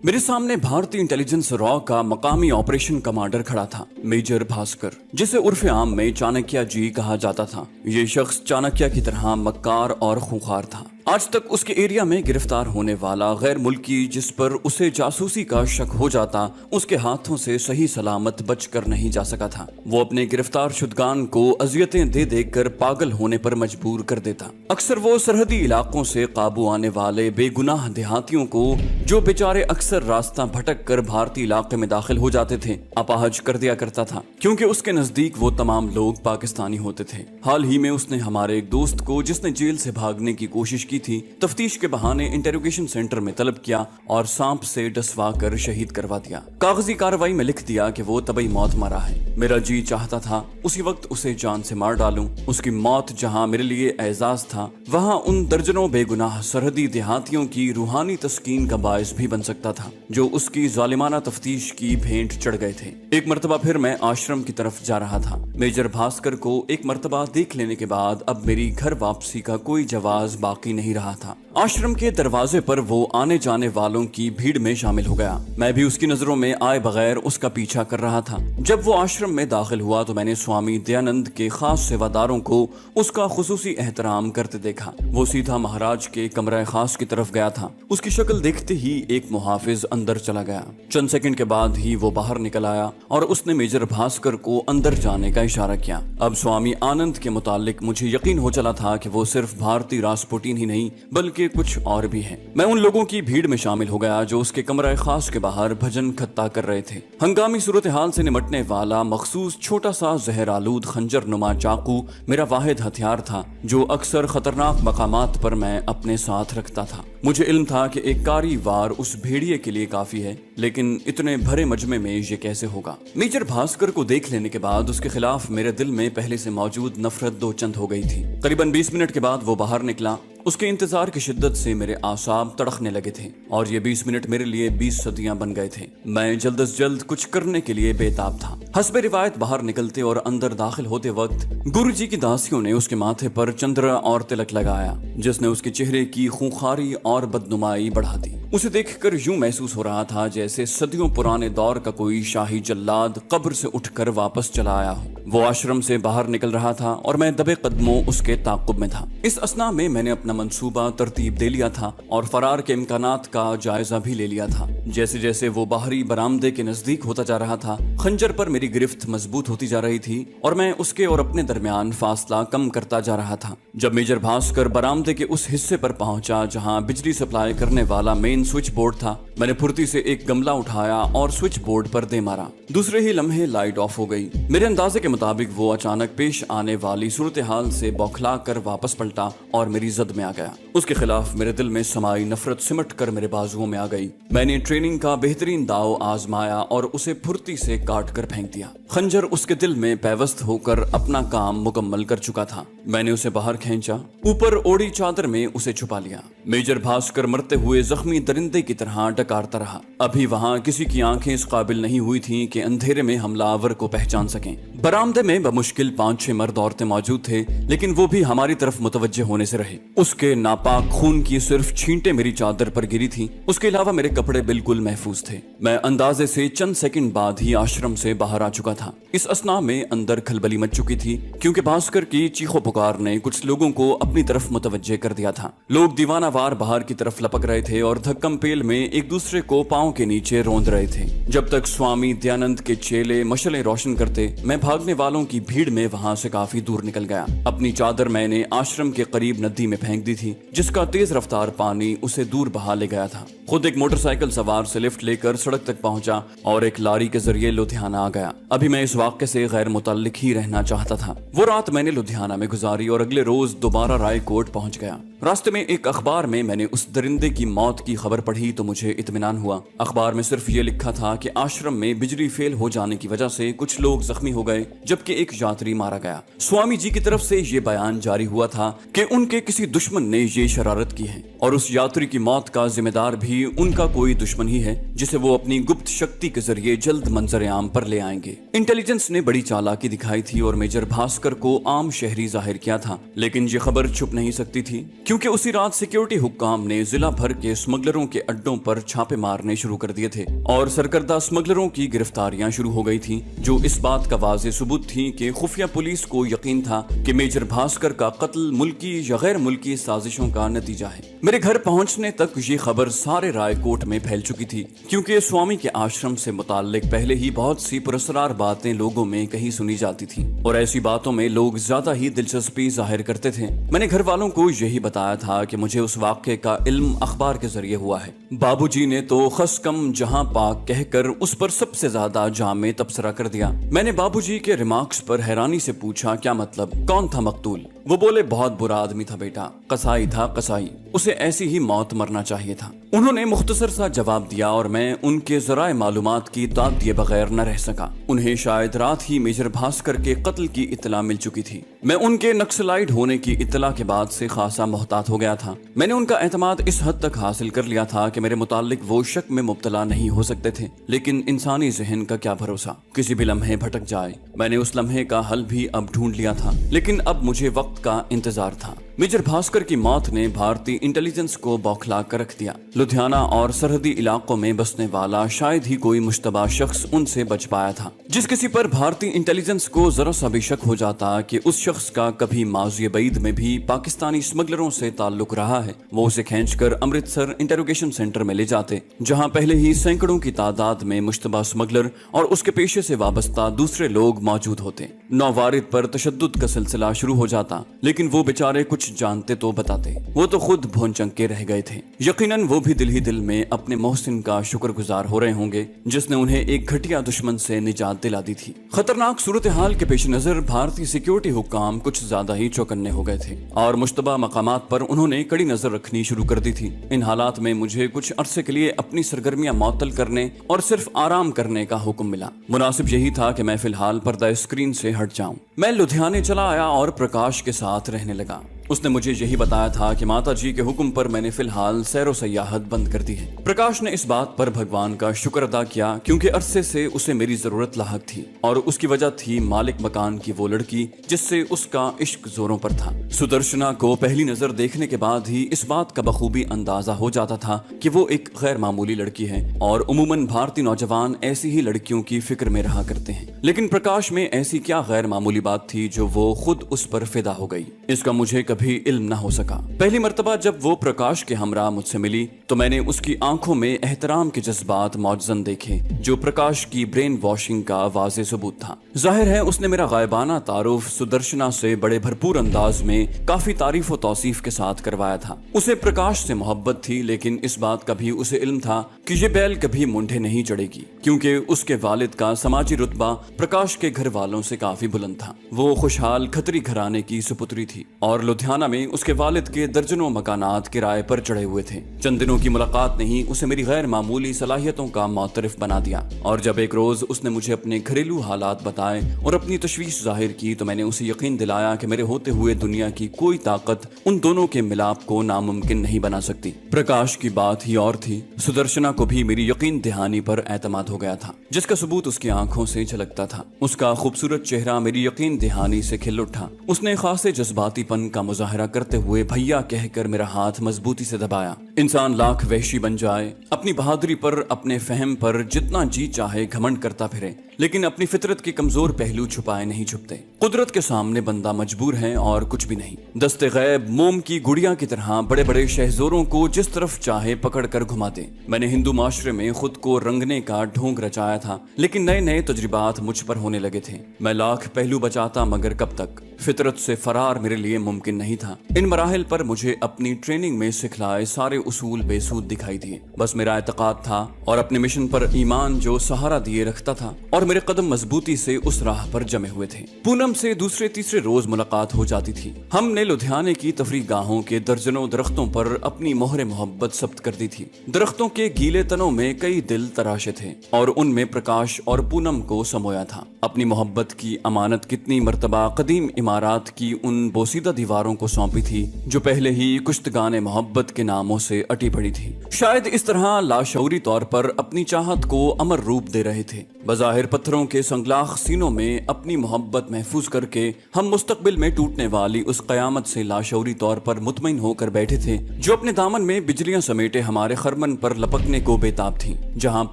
मेरे सामने भारतीय इंटेलिजेंस रॉ का मकामी ऑपरेशन कमांडर खड़ा था, मेजर भास्कर, जिसे उर्फे आम में चाणक्य जी कहा जाता था। ये शख्स चाणक्य की तरह मक्कार और खूंखार था। आज तक उसके एरिया में गिरफ्तार होने वाला गैर मुल्की जिस पर उसे जासूसी का शक हो जाता, उसके हाथों से सही सलामत बच कर नहीं जा सका था। वो अपने गिरफ्तार शुदगान को अजियतें दे देकर पागल होने पर मजबूर कर देता। अक्सर वो सरहदी इलाकों से काबू आने वाले बेगुनाह देहातियों को, जो बेचारे अक्सर रास्ता भटक कर भारतीय इलाके में दाखिल हो जाते थे, अपाहज कर दिया करता था, क्योंकि उसके नजदीक वो तमाम लोग पाकिस्तानी होते थे। हाल ही में उसने हमारे एक दोस्त को, जिसने जेल से भागने की कोशिश की थी, तफ्तीश के बहाने इंटेरोगेशन सेंटर में तलब किया और सांप से डसवा कर शहीद करवा दिया। कागजी कार्रवाई में लिख दिया कि वो तबई मौत मरा है। मेरा जी चाहता था उसी वक्त उसे जान से मार डालूं। उसकी मौत जहां मेरे लिए एजाज था, वहां उन दर्जनों बेगुनाह सरहदी देहातियों की रूहानी तस्कीन का बायस भी बन सकता था, जो उसकी जालिमाना तफ्तीश की भेंट चढ़ गए थे। एक मर्तबा फिर मैं आश्रम की तरफ जा रहा था। मेजर भास्कर को एक मर्तबा देख लेने के बाद अब मेरी घर वापसी का कोई जवाज बाकी नहीं रहा था। आश्रम के दरवाजे पर वो आने जाने वालों की भीड़ में शामिल हो गया। मैं भी उसकी नजरों में आए बगैर उसका पीछा कर रहा था। जब वो आश्रम में दाखिल हुआ तो मैंने स्वामी दयानंद के खास सेवादारों को उसका खुसूसी एहतराम करते देखा। वो सीधा महाराज के कमरा खास की तरफ गया था। उसकी शक्ल देखते ही एक मुहाफिज अंदर चला गया। चंद सेकंड के बाद ही वो बाहर निकल आया और उसने मेजर भास्कर को अंदर जाने का इशारा किया। अब स्वामी आनंद के मुतालिक मुझे यकीन हो चला था कि वो सिर्फ भारतीय रासपुटीन ही नहीं बल्कि कुछ और भी है। मैं उन लोगों की भीड़ में शामिल हो गया जो उसके कमरा खास के बाहर भजन खत्ता कर रहे थे। हंगामी सूरत हाल से निमटने वाला मखसूस छोटा सा जहर आलूद खंजर नुमा चाकू मेरा वाहिद हथियार था, जो अक्सर खतरनाक मकामात पर मैं अपने साथ रखता था। मुझे इल्म था कि एक कारी वार उस भेड़िए के लिए काफी है, लेकिन इतने भरे मजमे में ये कैसे होगा। मेजर भास्कर को देख लेने के बाद उसके खिलाफ मेरे दिल में पहले से मौजूद नफरत दो चंद हो गई थी। करीबन 20 मिनट के बाद वो बाहर निकला। उसके इंतजार की शिद्दत से मेरे आसाब तड़कने लगे थे और ये 20 मिनट मेरे लिए 20 सदियां बन गए थे। मैं जल्द अज जल्द कुछ करने के लिए बेताब था। हस्बे रिवायत बाहर निकलते और अंदर दाखिल होते वक्त गुरुजी की दासियों ने उसके माथे पर चंद्र और तिलक लगाया, जिसने उसके चेहरे की खूंखारी और बदनुमाई बढ़ा दी। उसे देखकर यूं महसूस हो रहा था जैसे सदियों पुराने दौर का कोई शाही जल्लाद कब्र से उठकर वापस चला आया हो। वो आश्रम से बाहर निकल रहा था और मैं दबे कदमों उसके ताक़ुब में था। इस असना में मैंने अपना मंसूबा तरतीब दे लिया था और फरार के इम्कानात का जायजा भी ले लिया था। जैसे जैसे वो बाहरी बरामदे के नजदीक होता जा रहा था, खंजर पर मेरी गिरफ्त मजबूत होती जा रही थी और मैं उसके और अपने दरमियान फासला कम करता जा रहा था। जब मेजर भास्कर बरामदे के उस हिस्से पर पहुंचा जहां बिजली सप्लाई करने वाला मेन स्विच बोर्ड था, मैंने फुर्ती से एक गमला उठाया और स्विच बोर्ड पर दे मारा। दूसरे ही लम्हे लाइट ऑफ हो गई। मेरे अंदाजे के मुताबिक वो अचानक पेश आने वाली सूरत हाल से बौखला कर वापस पलटा और मेरी जद में आ गया। उसके खिलाफ मेरे दिल में समाई नफरत सिमट कर मेरे बाजुओं में आ गई। मैंने ट्रेनिंग का बेहतरीन दाव आजमाया और उसे फुर्ती से काट कर फेंक दिया। खंजर उसके दिल में पैवस्त होकर अपना काम मुकम्मल कर चुका था। मैंने उसे बाहर खींचा, ऊपर ओढ़ी चादर में उसे छुपा लिया। मेजर भास्कर मरते हुए जख्मी दरिंदे की तरह डकारता रहा। अभी वहां किसी की आंखें इस काबिल नहीं हुई थीं कि अंधेरे में हमलावर को पहचान सकें। बरामदे में बमुश्किल 5-6 मर्द औरतें मौजूद थे, लेकिन वो भी हमारी तरफ मुतवज्जे होने से रहे। उसके नापाक खून की सिर्फ छींटे मेरी चादर पर गिरी थी। उसके अलावा मेरे कपड़े बिल्कुल महफूज थे। मैं अंदाजे से चंद सेकंड बाद ही आश्रम से बाहर आ चुका था। इस असना में अंदर खलबली मच चुकी थी, क्योंकि भास्कर की चीखों पुकार ने कुछ लोगों को अपनी तरफ मुतवज्जे कर दिया था। लोग दीवाना वार बाहर की तरफ लपक रहे थे और धक्कम पेल में एक दूसरे को पांव के नीचे रौंद रहे थे। जब तक स्वामी दयानंद के चेले मशलें रोशन करते, मैं भागने वालों की भीड़ में वहां से काफी दूर निकल गया। अपनी चादर मैंने आश्रम के करीब नदी में फेंक दी थी, जिसका तेज रफ्तार पानी उसे दूर बहा ले गया था। खुद एक मोटरसाइकिल सवार से लिफ्ट लेकर सड़क तक पहुंचा और एक लारी के जरिए लुधियाना आ गया। अभी मैं इस वाक़े से गैर मुतल्लिक ही रहना चाहता था। वो रात मैंने लुधियाना में गुजारी और अगले रोज दोबारा रायकोट पहुंच गया। रास्ते में एक अखबार में मैंने उस दरिंदे की मौत की खबर पढ़ी तो मुझे इत्मीनान हुआ। अखबार में सिर्फ ये लिखा था कि आश्रम में बिजली फेल हो जाने की वजह से कुछ लोग जख्मी हो गए, जबकि एक यात्री मारा गया। स्वामी जी की तरफ से ये बयान जारी हुआ था कि उनके किसी दुश्मन ने ये शरारत की है और उस यात्री की मौत का जिम्मेदार भी भी उनका कोई दुश्मन ही है जिसे वो अपनी गुप्त शक्ति के जरिए जल्द मंजर आम पर ले आएंगे। इंटेलिजेंस ने बड़ी चालाकी दिखाई थी और मेजर भास्कर को आम शहरी जाहिर किया था, लेकिन ये खबर छुप नहीं सकती थी क्योंकि उसी रात सिक्योरिटी हुक्काम ने जिला भर के स्मगलरों के अड्डों पर छापे मारने शुरू कर दिए थे और सरकर्दा स्मगलरों की गिरफ्तारियां शुरू हो गई थी, जो इस बात का वाज़ेह सबूत थी कि खुफिया पुलिस को यकीन था कि मेजर भास्कर का कत्ल मुल्की या गैर मुल्की साजिशों का नतीजा है। मेरे घर पहुंचने तक ये खबर सारे रायकोट में फैल चुकी थी क्योंकि स्वामी के आश्रम से मुताल्लिक पहले ही बहुत सी पुरस्कार बातें लोगों में कहीं सुनी जाती थी और ऐसी बातों में लोग ज्यादा ही दिलचस्पी जाहिर करते थे। मैंने घर वालों को यही बताया था कि मुझे उस वाक़े का इल्म अखबार के जरिए हुआ है। बाबूजी ने तो खस कम जहां पाक कहकर उस पर सबसे ज्यादा जामे तबसरा कर दिया। मैंने बाबूजी के रिमार्क्स पर हैरानी से पूछा, क्या मतलब, कौन था मकतूल? वो बोले, बहुत बुरा आदमी था बेटा, कसाई था कसाई, उसे ऐसी ही मौत मरना चाहिए था। उन्होंने मुख्तसर सा जवाब दिया और मैं उनके ज़राए मालूमात की दाद दिए बगैर न रह सका। उन्हें शायद रात ही मेजर भास्कर के कत्ल की इत्तला मिल चुकी थी। मैं उनके नक्सलाइट होने की इत्तला के बाद से खासा मोहतात हो गया था। मैंने उनका एतमाद इस हद तक हासिल कर लिया था कि मेरे मुतालिक वो शक में मुब्तला नहीं हो सकते थे, लेकिन इंसानी जहन का क्या भरोसा, किसी भी लम्हे भटक जाए। मैंने उस लम्हे का हल भी अब ढूंढ लिया था, लेकिन अब मुझे वक्त का इंतजार था। मेजर भास्कर की मौत ने भारतीय इंटेलिजेंस को बौखला कर रख दिया। लुधियाना और सरहदी इलाकों में बसने वाला शायद ही कोई मुश्तबा शख्स उनसे बच पाया था। जिस किसी पर भारतीय इंटेलिजेंस को जरा सा भी शक हो जाता कि उस शख्स का कभी माज़ी बईद में भी पाकिस्तानी स्मगलरों से ताल्लुक रहा है, वो उसे खींचकर अमृतसर इंटेरोगेशन सेंटर में ले जाते, जहां पहले ही सैकड़ों की तादाद में मुश्तबा स्मगलर और उसके पेशे से वाबस्ता दूसरे लोग मौजूद होते। नौवारिद पर तशद्दुद का सिलसिला शुरू हो जाता, लेकिन वो बेचारे कुछ जानते तो बताते। वो तो खुद भोंचंके रह गए थे। यकीनन वो भी दिल ही दिल में अपने मोहसिन का शुक्रगुजार हो रहे होंगे जिसने उन्हें एक घटिया दुश्मन से निजात दिला दी थी। खतरनाक सूरत हाल के पेश नजर भारतीय सिक्योरिटी हुक्काम कुछ ज्यादा ही चौकन्ने हो गए थे और मुश्तबा मकामात पर उन्होंने कड़ी नजर रखनी शुरू कर दी थी। इन हालात में मुझे कुछ अरसे के लिए अपनी सरगर्मियां मअतल करने और सिर्फ आराम करने का हुक्म मिला। मुनासिब यही था कि मैं फिलहाल पर्दा स्क्रीन से हट जाऊं। मैं लुधियाने चला आया और प्रकाश के साथ रहने लगा। उसने मुझे यही बताया था कि माता जी के हुक्म पर मैंने फिलहाल सैरो सयाहत बंद कर दी है। प्रकाश ने इस बात पर भगवान का शुक्र अदा किया क्योंकि अरसे से उसे मेरी जरूरत लाहक थी और उसकी वजह थी मालिक मकान की वो लड़की जिससे उसका इश्क जोरों पर था। सुदर्शना को पहली नजर देखने के बाद ही इस बात का बखूबी अंदाजा हो जाता था कि वो एक गैर मामूली लड़की है और उमूमन भारतीय नौजवान ऐसी ही लड़कियों की फिक्र में रहा करते हैं। लेकिन प्रकाश में ऐसी क्या गैर मामूली बात थी जो वो खुद उस पर फिदा हो गई, इसका मुझे भी इल्म न हो सका। पहली मर्तबा जब वो प्रकाश के हमरा मुझसे मिली तो मैंने उसकी आंखों में एहतराम के जज्बात मौजूद देखे जो प्रकाश की ब्रेन वॉशिंग का वाज़ेह सबूत था। जाहिर है उसने मेरा गायबाना तारुफ सुदर्शना से बड़े भरपूर अंदाज में काफी तारीफ और तौसीफ के साथ करवाया था। उसे प्रकाश से मोहब्बत थी, लेकिन इस बात का भी उसे इल्म था कि ये बैल कभी मुंडे नहीं चढ़ेगी क्योंकि उसके वालिद का समाजी रुतबा प्रकाश के घर वालों से काफी बुलंद था। वो खुशहाल खतरी घराने की सुपुत्री थी और लुधियाना में उसके वालिद के दर्जनों मकानात किराए पर चढ़े हुए थे। चंद दिनों की मुलाकात ने ही उसे मेरी गैर मामूली सलाहियतों का मुतरिफ बना दिया और जब एक रोज उसने मुझे अपने घरेलू हालात बताए और अपनी तशवीश जाहिर की तो मैंने उसे यकीन दिलाया कि मेरे होते हुए दुनिया की कोई ताकत उन दोनों के मिलाप को नामुमकिन नहीं बना सकती। प्रकाश की बात ही और थी। सुदर्शना को भी मेरी यकीन दहानी पर एतमाद हो गया था जिसका सबूत उसकी आंखों से झलकता था। उसका खूबसूरत चेहरा मेरी यकीन दहानी से खिल उठा। उसने खासे जज्बातीपन का मुजाहरा करते हुए भैया कहकर मेरा हाथ मजबूती से दबाया। इंसान लाख वहशी बन जाए, अपनी बहादुरी पर अपने फहम पर जितना जी चाहे घमंड करता फिरे, लेकिन अपनी फितरत के कमजोर पहलू छुपाए नहीं छुपते। कुदरत के सामने बंदा मजबूर है और कुछ भी नहीं। दस्ते गैब मोम की गुड़िया की तरह बड़े बड़े शहजोरों को जिस तरफ चाहे पकड़ कर घुमा दे। मैंने हिंदू माशरे में खुद को रंगने का ढोंग रचाया था, लेकिन नए नए तजुर्बात मुझ पर होने लगे थे। मैं लाख पहलू बचाता मगर कब तक? फितरत से फरार मेरे लिए मुमकिन नहीं था। इन मराहिल पर मुझे अपनी ट्रेनिंग में सिखलाए सारे उसूल बेसूद दिखाई दिए। बस मेरा एतकाद था और अपने मिशन पर ईमान जो सहारा दिए रखता था और मेरे कदम मजबूती से उस राह पर जमे हुए थे। पूनम से दूसरे तीसरे रोज मुलाकात हो जाती थी। हमने लुधियाने की तफरीह गाहों के दर्जनों दरख्तों पर अपनी मोहरे मोहब्बत सब्त कर दी थी। दरख्तों के गीले तनों में कई दिल तराशे थे और उनमें प्रकाश और पूनम को समोया था। अपनी मोहब्बत की अमानत कितनी मर्तबा कदीम इमारात की उन बोसीदा दीवारों को सौंपी थी जो पहले ही कुश्तगाने मोहब्बत के नामों से अटी पड़ी थी। शायद इस तरह लाशऊरी तौर पर अपनी चाहत को अमर रूप दे रहे थे। बज़ाहिर पत्थरों के संगलाख सीनों में अपनी मोहब्बत महफूज करके हम मुस्तकबिल में टूटने वाली उस कयामत से लाशऊरी तौर पर मुतमईन होकर बैठे थे जो अपने दामन में बिजलियां समेटे हमारे खरमन पर लपकने को बेताब थी। जहां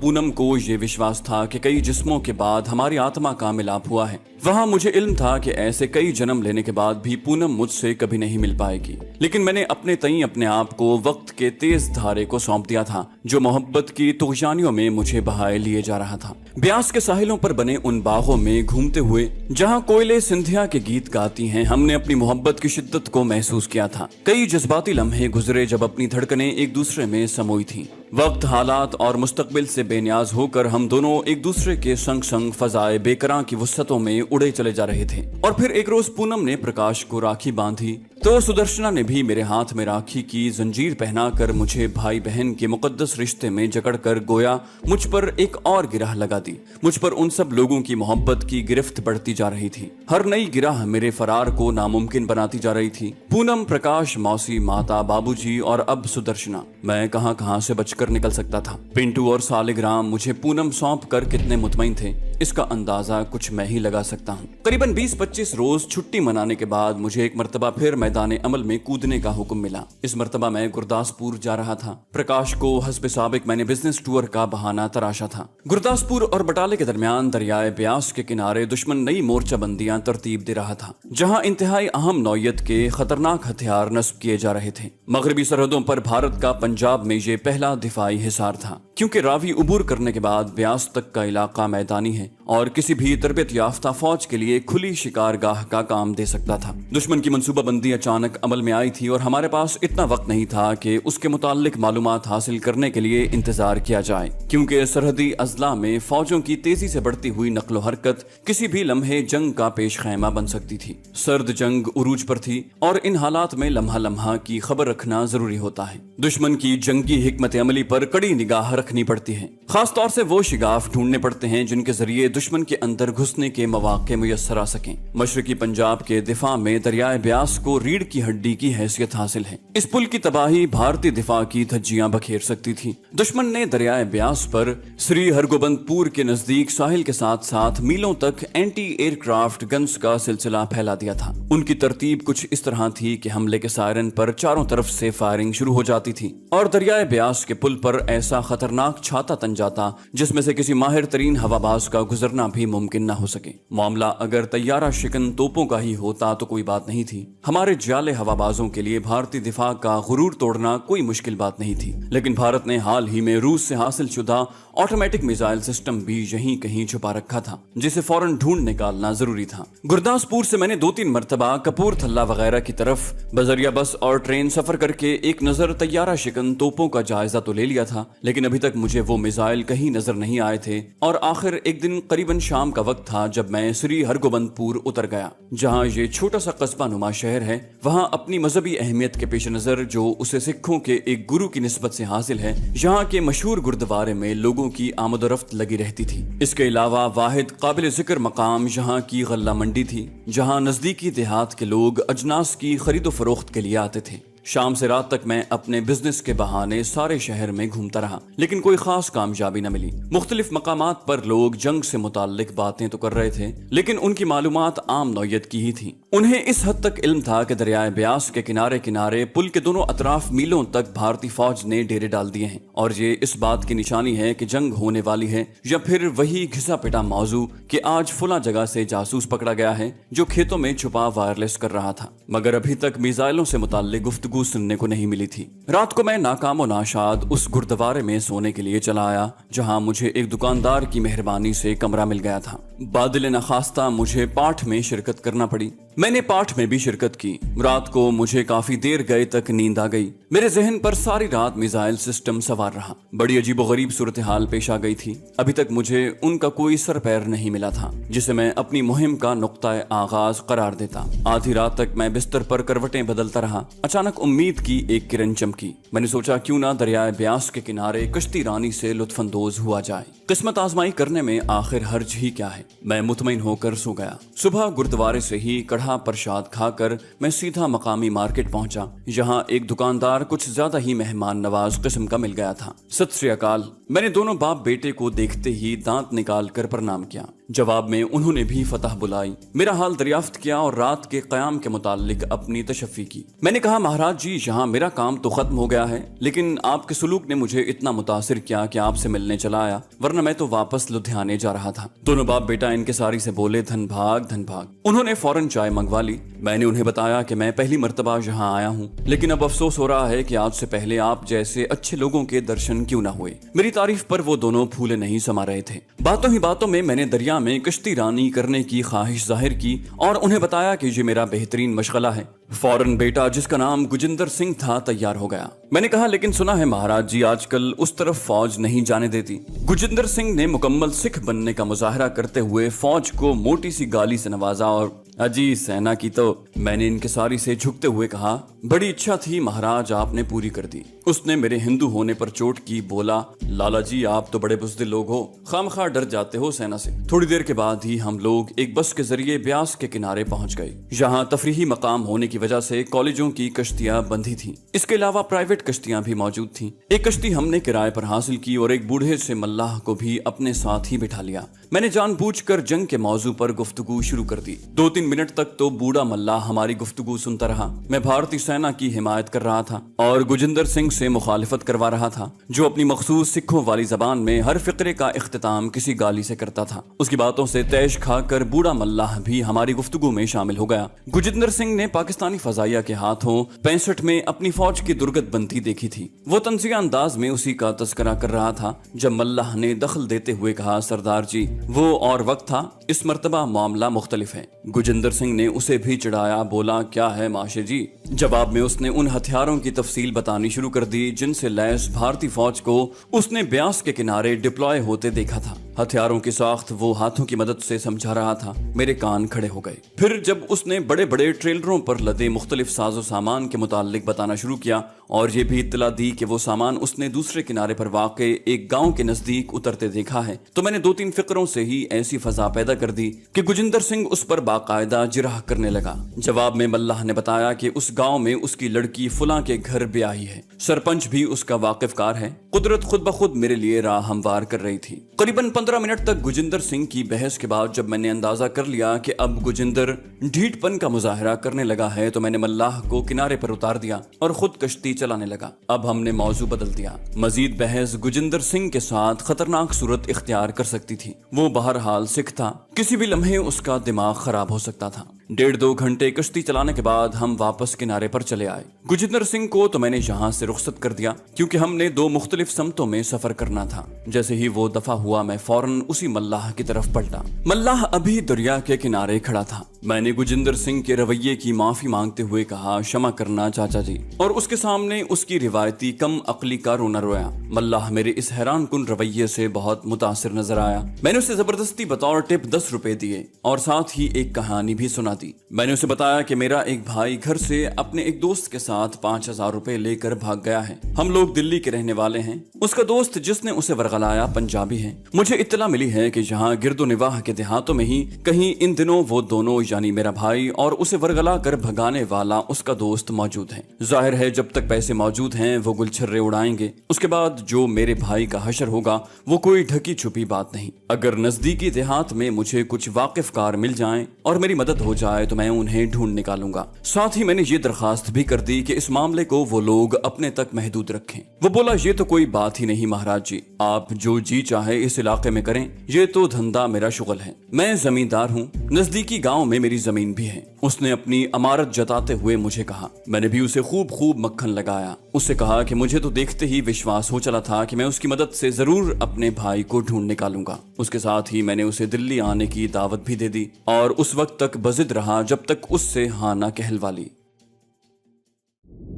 पूनम को ये विश्वास था कि कई जिस्मों के बाद हमारी आत्मा का मिलाप हुआ है, वहां मुझे इल्म था कि ऐसे कई जन्म लेने के बाद भी पूनम मुझसे कभी नहीं मिल पाएगी। लेकिन मैंने अपने तई अपने आप को वक्त के तेज धारे को सौंप दिया था जो मोहब्बत की तुग़यानियों में मुझे बहाए लिए जा रहा था। ब्यास के साहिलों पर बने उन बागों में घूमते हुए जहां कोयले सिंधिया के गीत गाती हैं, हमने अपनी मोहब्बत की शिद्दत को महसूस किया था। कई जज्बाती लम्हे गुजरे जब अपनी धड़कनें एक दूसरे में समोई थी। वक्त, हालात और मुस्तकबिल से बेनियाज होकर हम दोनों एक दूसरे के संग संग फजाए बेकरां की वसतों में उड़े चले जा रहे थे। और फिर एक रोज पूनम ने प्रकाश को राखी बांधी तो सुदर्शना ने भी मेरे हाथ में राखी की जंजीर पहनाकर मुझे भाई बहन के मुकद्दस रिश्ते में जकड़कर गोया मुझ पर एक और गिरह लगा दी। मुझ पर उन सब लोगों की मोहब्बत की गिरफ्त बढ़ती जा रही थी। हर नई गिरह मेरे फरार को नामुमकिन बनाती जा रही थी। पूनम, प्रकाश, मौसी, माता, बाबूजी और अब सुदर्शना। मैं कहां कहां से बचकर निकल सकता था। पिंटू और सालिग्राम मुझे पूनम सौंप कर कितने मुतमईन थे, इसका अंदाजा कुछ मैं ही लगा सकता हूँ। करीबन 20-25 रोज छुट्टी मनाने के बाद मुझे एक मरतबा फिर मैदान अमल में कूदने का हुक्म मिला। इस मरतबा मैं गुरदासपुर जा रहा था। प्रकाश को हस्बे साबिक मैंने बिजनेस टूर का बहाना तराशा था। गुरदासपुर और बटाले के दरमियान दरियाए ब्यास के किनारे दुश्मन नई मोर्चाबंदियां तरतीब दे रहा था जहां इंतहाई अहम नौयत के खतरनाक हथियार नस्ब किए जा रहे थे। मगरबी सरहदों पर भारत का पंजाब में ये पहला दिफाई हिसार था क्योंकि रावी उबूर करने के बाद ब्यास तक का इलाका मैदानी है और किसी भी तरबियत याफ्ता फौज के लिए खुली शिकारगाह का काम दे सकता था। दुश्मन की मंसूबाबंदी अचानक अमल में आई थी और हमारे पास इतना वक्त नहीं था कि उसके मुताल्लिक मालूमात हासिल करने के लिए इंतजार किया जाए क्योंकि सरहदी अजला में फौजों की तेजी से बढ़ती हुई नक्लो हरकत किसी भी लम्हे जंग का पेश खैमा बन सकती थी। सर्द जंग उरूज पर थी और इन हालात में लम्हा लम्हा की खबर रखना जरूरी होता है। दुश्मन की जंगी हिकमत अमली पर कड़ी निगाह रखनी पड़ती है। खास तौर से वो शिगाफ ढूंढने पड़ते हैं जिनके जरिए दुश्मन के अंदर घुसने के मौके मुयस्सर आ सकें। मशरकी पंजाब के दिफा में दरियाए ब्यास को रीढ़ की हड्डी की हैसियत हासिल है। इस पुल की तबाही भारतीय दिफा की धज्जियां बखेर सकती थी। दुश्मन ने दरियाए ब्यास पर श्री हरगोबंदपुर के नजदीक साहिल के साथ साथ मीलों तक एंटी एयरक्राफ्ट गन्स का सिलसिला फैला दिया था। उनकी तरतीब कुछ इस तरह थी कि हमले के सायरन पर चारों तरफ से फायरिंग शुरू हो जाती थी और दरियाए ब्यास के पुल पर ऐसा खतरनाक छाता तन जाता जिसमें से किसी माहिर तरीन हवाबाज का गुजरना भी मुमकिन न हो सके। मामला अगर तैयारा शिकन तोपों का ही होता तो कोई बात नहीं थी। हमारे जाले हवाबाजों के लिए भारतीय दिफा का गुरूर तोड़ना कोई मुश्किल बात नहीं थी। लेकिन भारत ने हाल ही में रूस से हासिल शुदा ऑटोमेटिक मिसाइल सिस्टम भी यहीं कहीं छुपा रखा था जिसे फौरन ढूंढ निकालना जरूरी था। गुरदासपुर से मैंने 2-3 मरतबा कपूरथला वगैरह की तरफ बजरिया बस और ट्रेन सफर करके एक नजर तैयारा शिकन तोपों का जायजा तो ले लिया था, लेकिन अभी तक मुझे वो मिसाइल कहीं नजर नहीं आए थे। और आखिर एक दिन करीबन शाम का वक्त था जब मैं श्री हरगोबंदपुर उतर गया। जहां ये छोटा सा कस्बा नुमा शहर है, वहां अपनी मजहबी अहमियत के पेश नजर जो उसे सिखों के एक गुरु की निस्बत से हासिल है, यहाँ के मशहूर गुरुद्वारे में लोगों की आमदोरफ्त लगी रहती थी। इसके अलावा वाहिद काबिल जिक्र मकाम यहाँ की गल्ला मंडी थी जहाँ नजदीकी देहात के लोग अजनास की खरीदो फरोख्त के लिए आते थे। शाम से रात तक मैं अपने बिजनेस के बहाने सारे शहर में घूमता रहा, लेकिन कोई खास कामयाबी न मिली। मुख्तलिफ मकामात पर लोग जंग से मुताल्लिक बातें तो कर रहे थे, लेकिन उनकी मालूमात आम नौयत की ही थी। उन्हें इस हद तक इल्म था कि दरियाए ब्यास के किनारे किनारे पुल के दोनों अतराफ मीलों तक भारतीय फौज ने डेरे डाल दिए हैं और ये इस बात की निशानी है कि जंग होने वाली है, या फिर वही घिसा पिटा मौजू कि आज फुला जगह से जासूस पकड़ा गया है जो खेतों में छुपा वायरलेस कर रहा था, मगर अभी तक मिसाइलों से मुताल्लिक गुफ्तगू सुनने को नहीं मिली थी। रात को मैं नाकाम नाशाद उस गुरुद्वारे में सोने के लिए चला आया जहां मुझे एक दुकानदार की मेहरबानी से कमरा मिल गया था। बादल नखास्ता मुझे पाठ में शिरकत करना पड़ी। मैंने पाठ में भी शिरकत की। रात को मुझे काफी देर गए तक नींद आ गई। मेरे जहन पर सारी रात मिसाइल सिस्टम सवार रहा। बड़ी अजीबोगरीब सूरत हाल पेश आ गई थी। अभी तक मुझे उनका कोई सर पैर नहीं मिला था जिसे मैं अपनी मुहिम का नुक्ता आगाज करार देता। आधी रात तक मैं बिस्तर पर करवटें बदलता रहा। अचानक उम्मीद की एक किरण चमकी। मैंने सोचा क्यों ना दरियाए ब्यास के किनारे कश्ती रानी से लुत्फानंदोज हुआ जाए। किस्मत आजमाई करने में आखिर हर्ज ही क्या है। मैं मुतमईन होकर सो गया। सुबह गुरुद्वारे से ही कड़ा प्रसाद खाकर मैं सीधा मकामी मार्केट पहुंचा। यहाँ एक दुकानदार कुछ ज्यादा ही मेहमान नवाज किस्म का मिल गया था। सत श्री अकाल। मैंने दोनों बाप बेटे को देखते ही दांत निकाल कर प्रणाम किया। जवाब में उन्होंने भी फतह बुलाई, मेरा हाल दरियाफ्त किया और रात के क़याम के मुतालिक अपनी तशफ़ी की। मैंने कहा, महाराज जी, यहाँ मेरा काम तो खत्म हो गया है, लेकिन आपके सुलूक ने मुझे इतना मुतासिर किया कि आपसे मिलने चला आया, वरना मैं तो वापस लुधियाने जा रहा था। दोनों बाप बेटा इनकिसारी से बोले, धन भाग धन भाग। उन्होंने फौरन चाय मंगवा ली। मैंने उन्हें बताया कि मैं पहली मर्तबा यहाँ आया हूँ, लेकिन अब अफसोस हो रहा है कि आज से पहले आप जैसे अच्छे लोगों के दर्शन क्यों न हुए। मेरी तारीफ पर वो दोनों फूले नहीं समा रहे थे। बातों ही बातों में मैंने दरिया में कश्ती रानी करने की ख्वाहिश जाहिर की और उन्हें बताया कि ये मेरा बेहतरीन मशगला है। फौरन बेटा, जिसका नाम गुजिंदर सिंह था, तैयार हो गया। मैंने कहा, लेकिन सुना है महाराज जी आजकल उस तरफ फौज नहीं जाने देती। गुजिंदर सिंह ने मुकम्मल सिख बनने का मुजाहरा करते हुए फौज को मोटी सी गाली से नवाजा और अजी सेना की तो। मैंने इनकिसारी से झुकते हुए कहा, बड़ी इच्छा थी महाराज, आपने पूरी कर दी। उसने मेरे हिंदू होने पर चोट की, बोला, लाला जी आप तो बड़े बुज़दिल लोग हो, खामखा डर जाते हो सेना से। थोड़ी देर के बाद ही हम लोग एक बस के जरिए ब्यास के किनारे पहुंच गए। यहाँ तफरीही मकाम होने की वजह से कॉलेजों की कश्तियां बंधी थी। इसके अलावा प्राइवेट कश्तियां भी मौजूद थीं। एक कश्ती हमने किराए पर हासिल की और एक बूढ़े से मल्लाह को भी अपने साथ ही बिठा लिया। मैंने जानबूझकर जंग के मौजू पर गुफ्तगू शुरू कर दी। 2-3 मिनट तक तो बूढ़ा मल्लाह हमारी गुफ्तगू सुनता रहा। मैं भारतीय सेना की हिमायत कर रहा था और गुजिंदर सिंह से मुखालिफत करवा रहा था, जो अपनी मखसूस सिखों वाली जबान में हर फिक्रे का इख्तिताम किसी गाली से करता था। उसकी बातों से तैश खाकर बूढ़ा मल्लाह भी हमारी गुफ्तगू में शामिल हो गया। गुजिंदर सिंह ने पाकिस्तानी फजाइया के हाथों 65 में अपनी फौज की दुर्गत बनती देखी थी। वो तंजिया अंदाज में उसी का तस्करा कर रहा था जब मल्लाह ने दखल देते हुए कहा, सरदार जी, वो और वक्त था, इस मर्तबा मामला मुख्तलिफ है। गुजिंदर सिंह ने उसे भी चिढ़ाया, बोला, क्या है माशे जी। जवाब में उसने उन हथियारों की तफसील बतानी शुरू कर दी जिनसे लैस भारतीय फौज को उसने ब्यास के किनारे डिप्लॉय होते देखा था। हथियारों की साख्त वो हाथों की मदद से समझा रहा था। मेरे कान खड़े हो गए। फिर जब उसने बड़े बड़े ट्रेलरों पर लदे मुख्तलिफ साजो सामान के मुतालिक बताना शुरू किया और ये भी इत्तला दी कि वो सामान उसने दूसरे किनारे पर वाक़े एक गांव के नजदीक उतरते देखा है, तो मैंने 2-3 फिक्रों से ही ऐसी फजा पैदा कर दी कि गुजिंदर सिंह उस पर बाकायदा जिराह करने लगा। जवाब में मल्लाह ने बताया कि उस गांव में उसकी लड़की फुला के घर ब्याही है, सरपंच भी उसका वाकिफकार है। कुदरत खुद ब खुद मेरे लिए राह हमवार कर रही थी। करीबन 15 मिनट तक गुजिंदर सिंह की बहस के बाद जब मैंने अंदाजा कर लिया कि अब गुजिंदर ढीठपन का मुजाहरा करने लगा है, तो मैंने मल्लाह को किनारे पर उतार दिया और खुद कश्ती चलाने लगा। अब हमने मौजू बदल दिया। मजीद बहस गुजिंदर सिंह के साथ खतरनाक सूरत इख्तियार कर सकती थी। वो बहरहाल सिख था, किसी भी लम्हे उसका दिमाग खराब हो सकता था। 1.5-2 घंटे कश्ती चलाने के बाद हम वापस किनारे पर चले आए। गुजिंदर सिंह को तो मैंने यहाँ से रुखसत कर दिया क्योंकि हमने 2 मुख्तलिफ समतों में सफर करना था। जैसे ही वो दफा हुआ, मैं फौरन उसी मल्लाह की तरफ पलटा। मल्लाह अभी दरिया के किनारे खड़ा था। मैंने गुजिंदर सिंह के रवैये की माफी मांगते हुए कहा, क्षमा करना चाचा जी, और उसके सामने उसकी रिवायती कम अक्ली का रोना रोया। मल्लाह मेरे इस हैरान कुन रवैये से बहुत मुतासिर नजर आया। मैंने उसे जबरदस्ती बतौर टिप 10 रुपए दिए और साथ ही एक कहानी भी सुना दी। मैंने उसे बताया कि मेरा एक भाई घर से अपने एक दोस्त के साथ 5000 रुपए लेकर भाग गया है। हम लोग दिल्ली के रहने वाले हैं। उसका दोस्त जिसने उसे वरगलाया पंजाबी है। मुझे इत्तला मिली है कि यहाँ गिरदो निवाह के देहातों में ही कहीं इन दिनों वो दोनों यानी मेरा भाई और उसे वरगला कर भगाने वाला उसका दोस्त मौजूद है। जाहिर है जब तक पैसे मौजूद हैं वो गुलछर्रे उड़ाएंगे। उसके बाद जो मेरे भाई का हशर होगा वो कोई ढकी छुपी बात नहीं। अगर नजदीकी देहात में मुझे कुछ वाकिफकार मिल जाएं और मेरी मदद हो जाए तो मैं उन्हें ढूंढ निकालूंगा। साथ ही मैंने ये दरखास्त भी कर दी कि इस मामले को वो लोग अपने तक महदूद रखें। वो बोला, ये तो कोई बात ही नहीं महाराज जी, आप जो जी चाहे इस इलाके में करें, ये तो धंधा मेरा शुगल है। मैं जमींदार हूँ, नजदीकी गांव में मेरी जमीन भी है। उसने अपनी अमारत जताते हुए मुझे कहा। मैंने भी उसे खूब मक्खन लगाया। उससे कहा कि मुझे तो देखते ही विश्वास हो चला था कि मैं उसकी मदद से जरूर अपने भाई को ढूंढ निकालूंगा। उसके साथ ही मैंने उसे दिल्ली आने की दावत भी दे दी और उस वक्त तक बजिद रहा जब तक उससे हाँ ना कहलवा ली।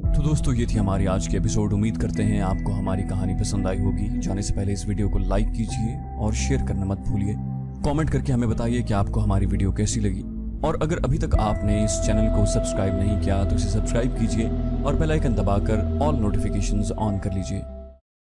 तो दोस्तों, ये थी हमारी आज की एपिसोड। उम्मीद करते हैं आपको हमारी कहानी पसंद आई होगी। जाने से पहले इस वीडियो को लाइक कीजिए और शेयर करना मत भूलिए। कमेंट करके हमें बताइए कि आपको हमारी वीडियो कैसी लगी, और अगर अभी तक आपने इस चैनल को सब्सक्राइब नहीं किया तो इसे सब्सक्राइब कीजिए और बेल आइकन दबाकर ऑल नोटिफिकेशंस ऑन कर लीजिए।